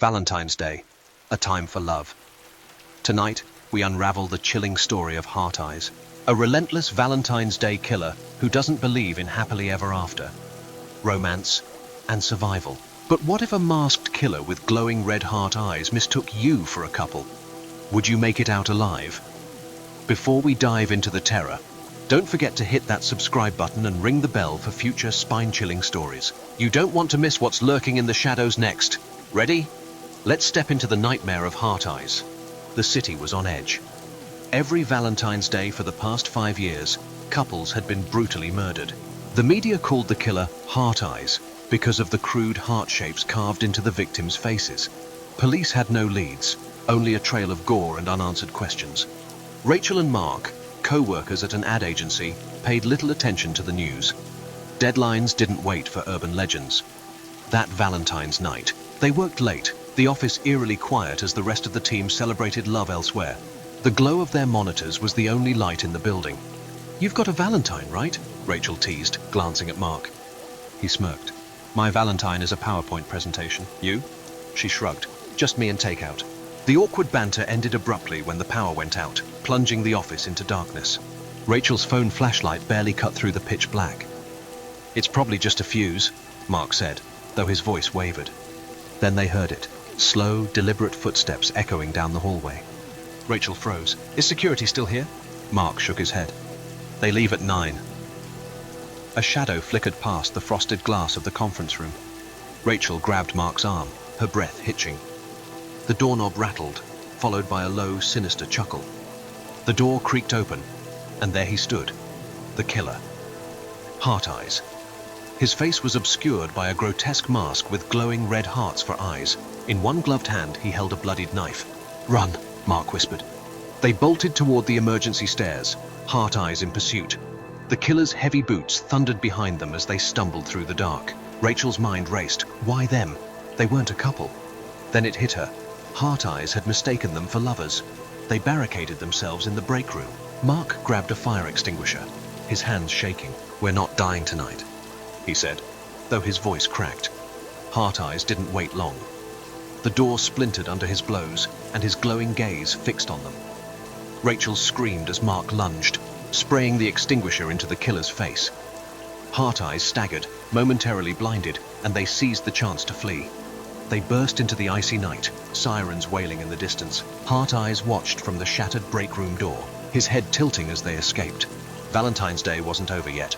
Valentine's Day, a time for love. Tonight, we unravel the chilling story of Heart Eyes, a relentless Valentine's Day killer who doesn't believe in happily ever after, romance, and survival. But what if a masked killer with glowing red heart eyes mistook you for a couple? Would you make it out alive? Before we dive into the terror, don't forget to hit that subscribe button and ring the bell for future spine-chilling stories. You don't want to miss what's lurking in the shadows next. Ready? Let's step into the nightmare of Heart Eyes. The city was on edge. Every Valentine's Day for the past 5 years, couples had been brutally murdered. The media called the killer Heart Eyes because of the crude heart shapes carved into the victims' faces. Police had no leads, only a trail of gore and unanswered questions. Rachel and Mark, co-workers at an ad agency, paid little attention to the news. Deadlines didn't wait for urban legends. That Valentine's night, they worked late, the office eerily quiet as the rest of the team celebrated love elsewhere. The glow of their monitors was the only light in the building. "You've got a Valentine, right?" Rachel teased, glancing at Mark. He smirked. "My Valentine is a PowerPoint presentation. You?" She shrugged. "Just me and takeout." The awkward banter ended abruptly when the power went out, plunging the office into darkness. Rachel's phone flashlight barely cut through the pitch black. "It's probably just a fuse," Mark said, though his voice wavered. Then they heard it. Slow, deliberate footsteps echoing down the hallway. Rachel froze. "Is security still here?" Mark shook his head. "They leave at 9. A shadow flickered past the frosted glass of the conference room. Rachel grabbed Mark's arm, her breath hitching. The doorknob rattled, followed by a low, sinister chuckle. The door creaked open, and there he stood, the killer. Heart Eyes. His face was obscured by a grotesque mask with glowing red hearts for eyes. In one gloved hand, he held a bloodied knife. "Run," Mark whispered. They bolted toward the emergency stairs, Heart Eyes in pursuit. The killer's heavy boots thundered behind them as they stumbled through the dark. Rachel's mind raced. Why them? They weren't a couple. Then it hit her. Heart Eyes had mistaken them for lovers. They barricaded themselves in the break room. Mark grabbed a fire extinguisher, his hands shaking. "We're not dying tonight," he said, though his voice cracked. Heart Eyes didn't wait long. The door splintered under his blows, and his glowing gaze fixed on them. Rachel screamed as Mark lunged, spraying the extinguisher into the killer's face. Heart Eyes staggered, momentarily blinded, and they seized the chance to flee. They burst into the icy night, sirens wailing in the distance. Heart Eyes watched from the shattered break room door, his head tilting as they escaped. Valentine's Day wasn't over yet.